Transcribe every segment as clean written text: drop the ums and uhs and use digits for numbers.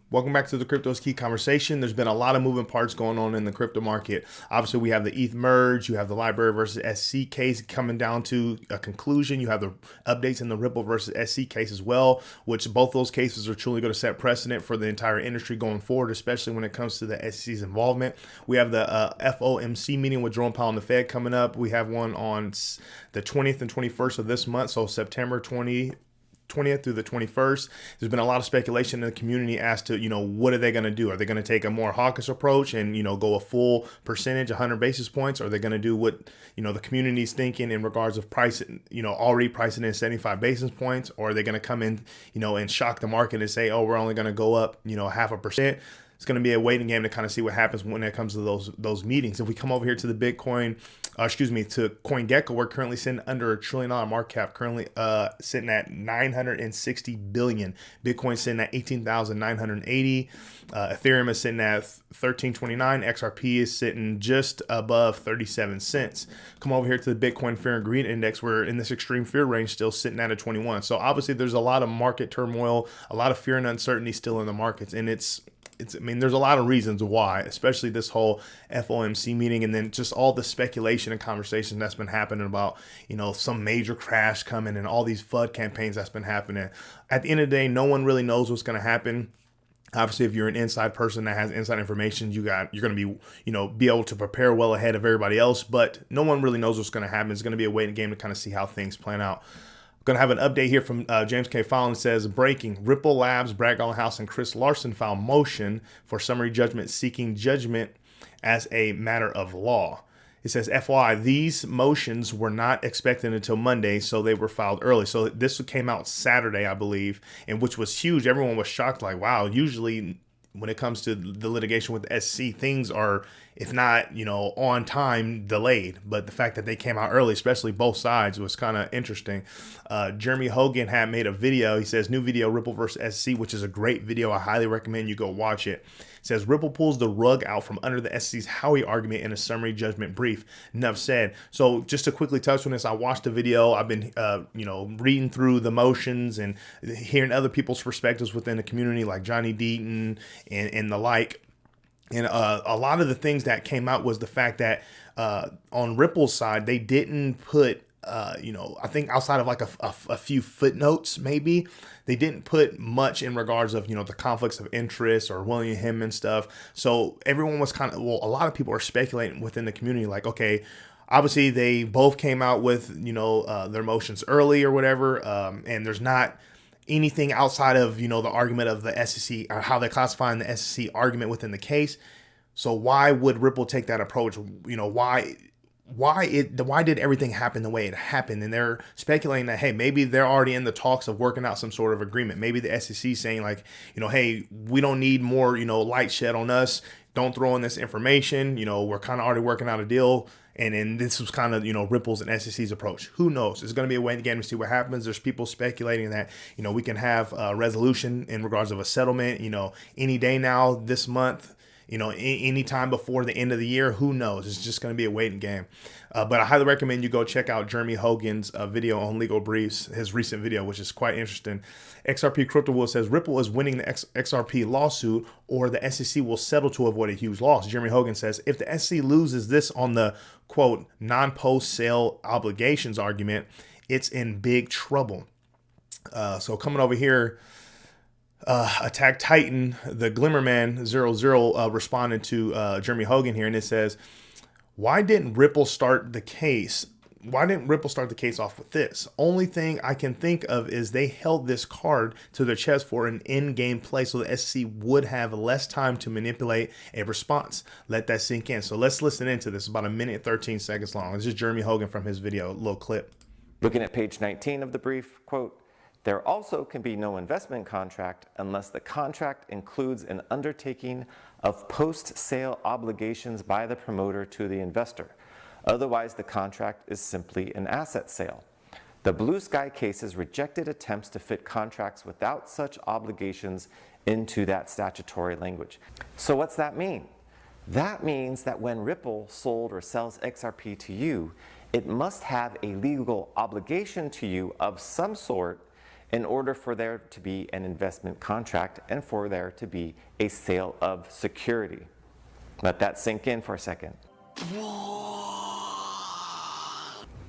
Welcome back to the Crypto is Key conversation. There's been a lot of moving parts going on in the crypto market. Obviously, we have the ETH merge, you have the Library versus SC case coming down to a conclusion. You have the updates in the Ripple versus SC case as well, which both those cases are truly going to set precedent for the entire industry going forward, especially when it comes to the SEC's involvement. We have the FOMC meeting with Jerome Powell and the Fed coming up. We have one on the 20th and 21st of this month, so September 20th through the 21st. There's been a lot of speculation in the community as to, what are they going to do? Are they going to take a more hawkish approach and, go a full percentage, 100 basis points? Or are they going to do what, the community's thinking in regards of pricing, already pricing in 75 basis points? Or are they going to come in, and shock the market and say, oh, we're only going to go up, 0.5%? It's going to be a waiting game to kind of see what happens when it comes to those meetings. If we come over here to the to CoinGecko, we're currently sitting under $1 trillion market cap, currently sitting at 960 billion. Bitcoin sitting at 18,980. Ethereum is sitting at 1329. XRP is sitting just above 37 cents. Come over here to the Bitcoin Fear and Greed Index. We're in this extreme fear range, still sitting at a 21. So obviously there's a lot of market turmoil, a lot of fear and uncertainty still in the markets, and there's a lot of reasons why, especially this whole FOMC meeting, and then just all the speculation and conversation that's been happening about, some major crash coming and all these FUD campaigns that's been happening. At the end of the day, no one really knows what's going to happen. Obviously, if you're an inside person that has inside information, you're going to be able to prepare well ahead of everybody else, but no one really knows what's going to happen. It's going to be a waiting game to kind of see how things plan out. Going to have an update here from James K. Fallon. Says, breaking: Ripple Labs, Brad Garlinghouse, and Chris Larson filed motion for summary judgment seeking judgment as a matter of law. It says, FYI, these motions were not expected until Monday, so they were filed early. So this came out Saturday, I believe, and which was huge. Everyone was shocked, like, wow, usually when it comes to the litigation with the SEC, things are, if not, on time, delayed. But the fact that they came out early, especially both sides, was kind of interesting. Jeremy Hogan had made a video. He says, new video, Ripple versus SEC, which is a great video. I highly recommend you go watch it. It says, Ripple pulls the rug out from under the SEC's Howey argument in a summary judgment brief. Enough said. So just to quickly touch on this, I watched the video. I've been, reading through the motions and hearing other people's perspectives within the community, like Johnny Deaton and the like. And a lot of the things that came out was the fact that on Ripple's side, they didn't put, I think outside of like a few footnotes, maybe, they didn't put much in regards of, the conflicts of interest or William him and stuff. So everyone was a lot of people are speculating within the community, like, okay, obviously they both came out with, their motions early or whatever. And there's not anything outside of, the argument of the SEC or how they're classifying the SEC argument within the case. So why would Ripple take that approach? Why did everything happen the way it happened? And they're speculating that, hey, maybe they're already in the talks of working out some sort of agreement. Maybe the SEC saying like, hey, we don't need more, light shed on us. Don't throw in this information. We're kind of already working out a deal. And then this was kind of, Ripple's and SEC's approach. Who knows? It's going to be a waiting game to see what happens. There's people speculating that, we can have a resolution in regards of a settlement, any day now, this month, any time before the end of the year. Who knows? It's just going to be a waiting game. But I highly recommend you go check out Jeremy Hogan's video on legal briefs, his recent video, which is quite interesting. XRP Crypto Will says Ripple is winning the XRP lawsuit, or the SEC will settle to avoid a huge loss. Jeremy Hogan says if the SEC loses this on the, quote, non-post sale obligations argument, it's in big trouble. So coming over here, Attack Titan, the Glimmerman 00 responded to Jeremy Hogan here, and it says, why didn't Ripple start the case? Why didn't Ripple start the case off with this? Only thing I can think of is they held this card to their chest for an in-game play so the SEC would have less time to manipulate a response. Let that sink in. So let's listen into this. It's about 1:13 long. This is Jeremy Hogan from his video, a little clip. Looking at page 19 of the brief, quote, there also can be no investment contract unless the contract includes an undertaking of post-sale obligations by the promoter to the investor. Otherwise, the contract is simply an asset sale. The Blue Sky cases rejected attempts to fit contracts without such obligations into that statutory language. So what's that mean? That means that when Ripple sold or sells XRP to you, it must have a legal obligation to you of some sort in order for there to be an investment contract and for there to be a sale of security. Let that sink in for a second.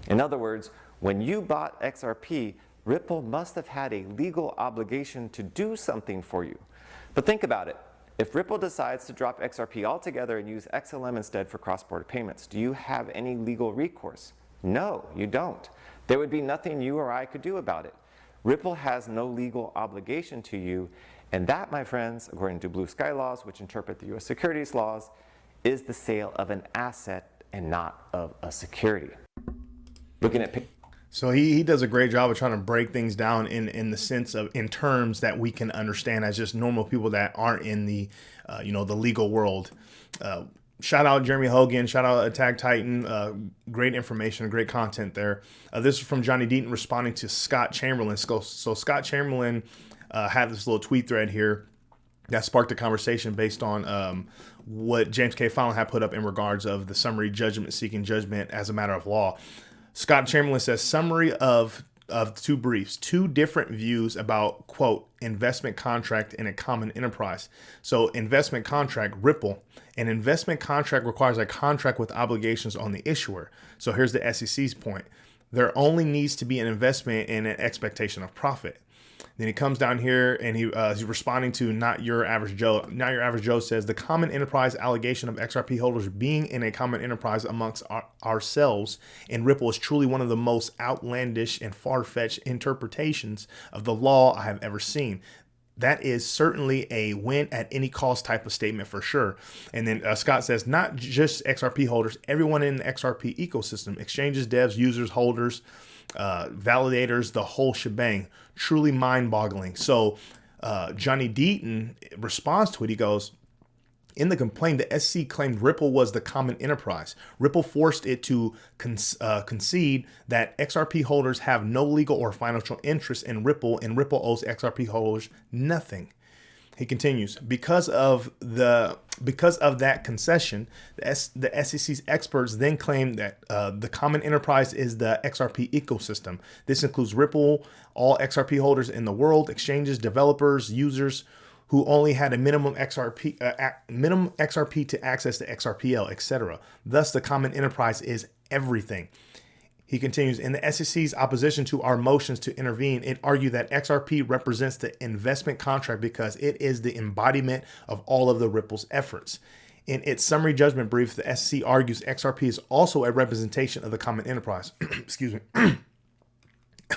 In other words, when you bought XRP, Ripple must have had a legal obligation to do something for you. But think about it. If Ripple decides to drop XRP altogether and use XLM instead for cross-border payments, do you have any legal recourse? No, you don't. There would be nothing you or I could do about it. Ripple has no legal obligation to you, and that, my friends, according to blue sky laws, which interpret the US securities laws, is the sale of an asset and not of a security. Looking at So he does a great job of trying to break things down in the sense of, in terms that we can understand as just normal people that aren't in the, the legal world. Shout out Jeremy Hogan, shout out Attack Titan. Great information, great content there. This is from Johnny Deaton responding to Scott Chamberlain. So Scott Chamberlain had this little tweet thread here that sparked a conversation based on what James K. Fallon had put up in regards of the summary judgment seeking judgment as a matter of law. Scott Chamberlain says, summary of two briefs, two different views about, quote, investment contract in a common enterprise. So investment contract, Ripple. An investment contract requires a contract with obligations on the issuer. So here's the SEC's point. There only needs to be an investment and an expectation of profit. Then he comes down here and he's responding to Not Your Average Joe. Not Your Average Joe says the common enterprise allegation of XRP holders being in a common enterprise amongst ourselves and Ripple is truly one of the most outlandish and far-fetched interpretations of the law I have ever seen. That is certainly a win at any cost type of statement for sure. And then Scott says, not just XRP holders, everyone in the XRP ecosystem, exchanges, devs, users, holders, validators, the whole shebang. Truly mind-boggling. So Johnny Deaton responds to it. He goes, in the complaint, the SEC claimed Ripple was the common enterprise. Ripple forced it to concede that XRP holders have no legal or financial interest in Ripple, and Ripple owes XRP holders nothing. He continues, because of that concession, the SEC's experts then claim that the common enterprise is the XRP ecosystem. This includes Ripple, all XRP holders in the world, exchanges, developers, users who only had a minimum XRP to access the XRPL, etc. Thus, the common enterprise is everything. He continues, in the SEC's opposition to our motions to intervene, it argued that XRP represents the investment contract because it is the embodiment of all of the Ripple's efforts. In its summary judgment brief, the SEC argues XRP is also a representation of the common enterprise. Excuse me.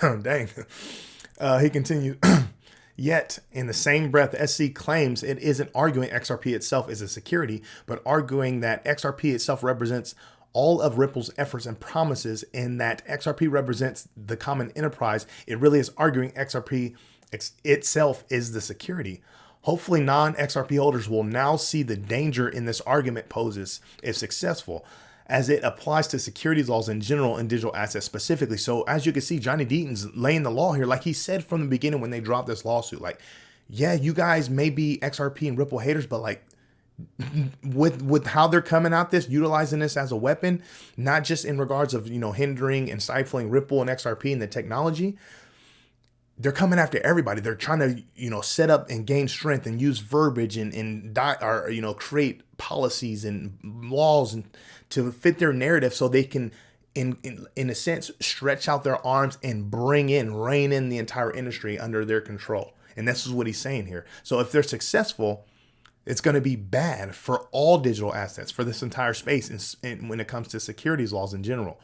Dang. He continues, yet in the same breath, the SEC claims it isn't arguing XRP itself is a security, but arguing that XRP itself represents all of Ripple's efforts and promises, in that XRP represents the common enterprise. It really is arguing XRP itself is the security. Hopefully non-XRP holders will now see the danger in this argument poses if successful, as it applies to securities laws in general and digital assets specifically. So as you can see, Johnny Deaton's laying the law here. Like he said from the beginning when they dropped this lawsuit, like, yeah, you guys may be XRP and Ripple haters, but like, with how they're coming at this, utilizing this as a weapon, not just in regards of, hindering and stifling Ripple and XRP and the technology, they're coming after everybody. They're trying to, set up and gain strength and use verbiage and create policies and laws and to fit their narrative so they can, in a sense, stretch out their arms and rein in the entire industry under their control. And this is what he's saying here. So if they're successful, it's going to be bad for all digital assets, for this entire space, and when it comes to securities laws in general.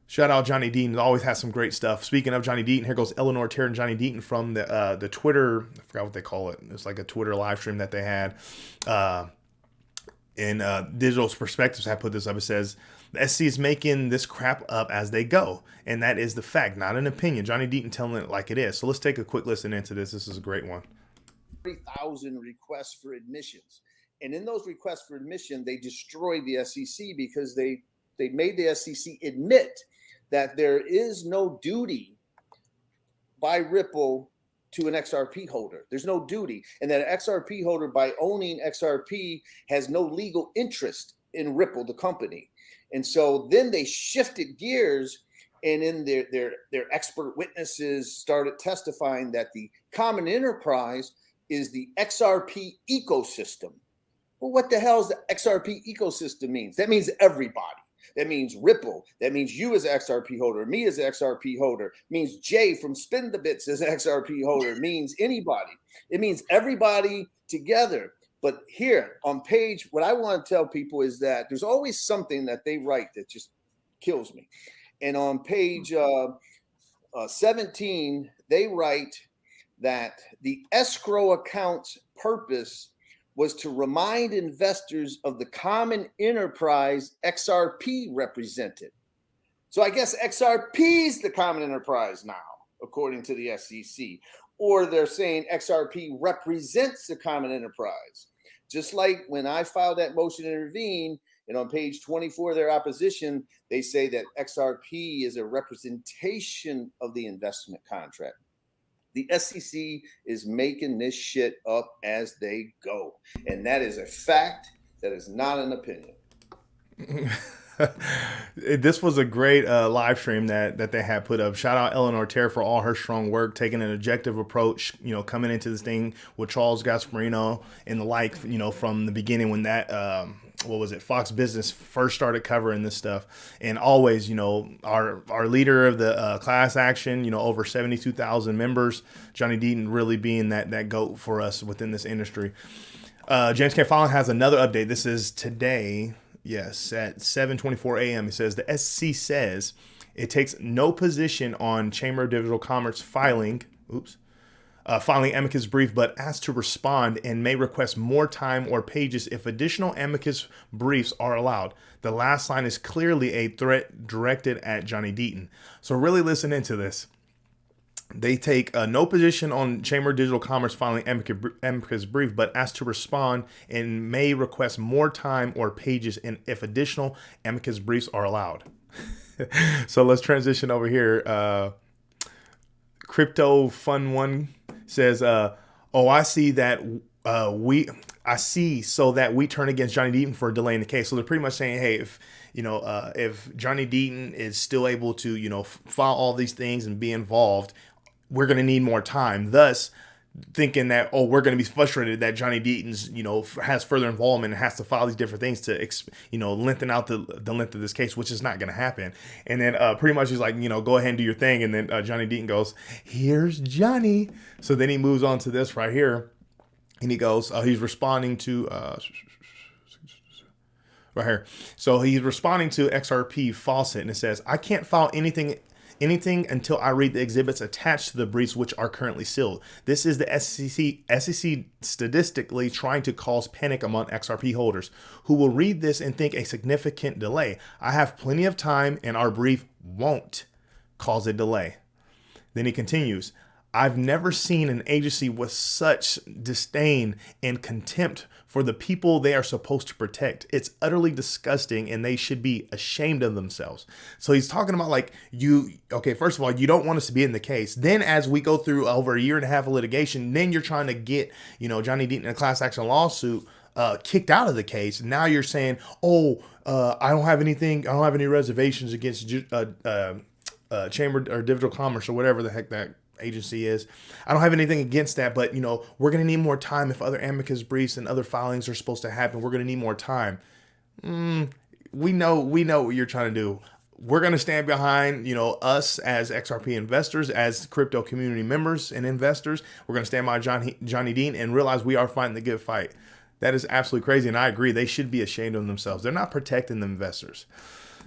Shout out Johnny Deaton. Always has some great stuff. Speaking of Johnny Deaton, here goes Eleanor Terry and Johnny Deaton from the Twitter. I forgot what they call it. It's like a Twitter live stream that they had. Digital Perspectives had put this up. It says, the SEC is making this crap up as they go. And that is the fact, not an opinion. Johnny Deaton telling it like it is. So let's take a quick listen into this. This is a great one. 30,000 requests for admissions. And in those requests for admission, they destroyed the SEC because they made the SEC admit that there is no duty by Ripple to an XRP holder. There's no duty. And that an XRP holder, by owning XRP, has no legal interest in Ripple, the company. And so then they shifted gears And then their expert witnesses started testifying that the common enterprise is the XRP ecosystem. Well, what the hell does the XRP ecosystem means? That means everybody. That means Ripple. That means you as an XRP holder, me as an XRP holder. It means Jay from Spin the Bits as an XRP holder. It means anybody. It means everybody together. But here on page, what I want to tell people is that there's always something that they write that just kills me. And on page 17, they write that the escrow account's purpose was to remind investors of the common enterprise XRP represented. So I guess XRP is the common enterprise now, according to the SEC. Or they're saying XRP represents the common enterprise. Just like when I filed that motion to intervene, and on page 24 of their opposition, they say that XRP is a representation of the investment contract. The SEC is making this shit up as they go. And that is a fact. That is not an opinion. This was a great live stream that they had put up. Shout out Eleanor Terra for all her strong work, taking an objective approach, coming into this thing with Charles Gasparino and the like, from the beginning when that, Fox Business first started covering this stuff. And always, our leader of the class action, over 72,000 members, Johnny Deaton really being that GOAT for us within this industry. James K. Fallon has another update. This is today. Yes, at 7:24 a.m. It says the SEC says it takes no position on Chamber of Digital Commerce filing amicus brief, but asks to respond and may request more time or pages if additional amicus briefs are allowed. The last line is clearly a threat directed at Johnny Deaton. So really listen into this. They take no position on Chamber of Digital Commerce filing amicus brief, but ask to respond and may request more time or pages if additional amicus briefs are allowed. So let's transition over here. Crypto Fun One says, I see that so that we turn against Johnny Deaton for delaying the case. So they're pretty much saying, hey, if Johnny Deaton is still able to, file all these things and be involved, we're going to need more time. Thus, thinking that, we're going to be frustrated that Johnny Deaton's, has further involvement and has to file these different things to, lengthen out the length of this case, which is not going to happen. And then pretty much he's like, go ahead and do your thing. And then Johnny Deaton goes, here's Johnny. So then he moves on to this right here. And he goes, he's responding to, right here. So he's responding to XRP faucet, and it says, I can't file anything until I read the exhibits attached to the briefs, which are currently sealed. This is the SEC statistically trying to cause panic among XRP holders who will read this and think a significant delay. I have plenty of time and our brief won't cause a delay. Then he continues, I've never seen an agency with such disdain and contempt for the people they are supposed to protect. It's utterly disgusting and they should be ashamed of themselves. So he's talking about first of all, you don't want us to be in the case. Then as we go through over a year and a half of litigation, then you're trying to get, Johnny Deaton in a class action lawsuit kicked out of the case. Now you're saying, I don't have any reservations against Chamber or Digital Commerce or whatever the heck that agency is. I don't have anything against that, but we're going to need more time. If other amicus briefs and other filings are supposed to happen, we're going to need more time. We know what you're trying to do. We're going to stand behind, us as XRP investors, as crypto community members and investors. We're going to stand by Johnny Deaton and realize we are fighting the good fight. That is absolutely crazy. And I agree. They should be ashamed of themselves. They're not protecting the investors.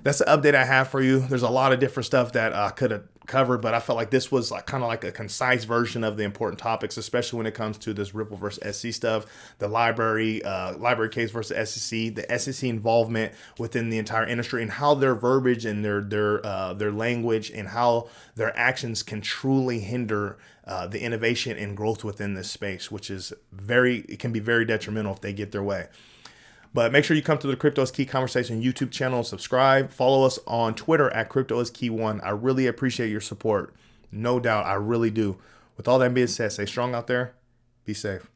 That's the update I have for you. There's a lot of different stuff that I could have covered, but I felt like this was kind of like a concise version of the important topics, especially when it comes to this Ripple versus SEC stuff, the library case versus SEC, the SEC involvement within the entire industry, and how their verbiage and their language and how their actions can truly hinder the innovation and growth within this space, which is it can be very detrimental if they get their way. But make sure you come to the Crypto is Key Conversation YouTube channel, subscribe, follow us on Twitter at CryptoIsKey1. I really appreciate your support. No doubt, I really do. With all that being said, stay strong out there. Be safe.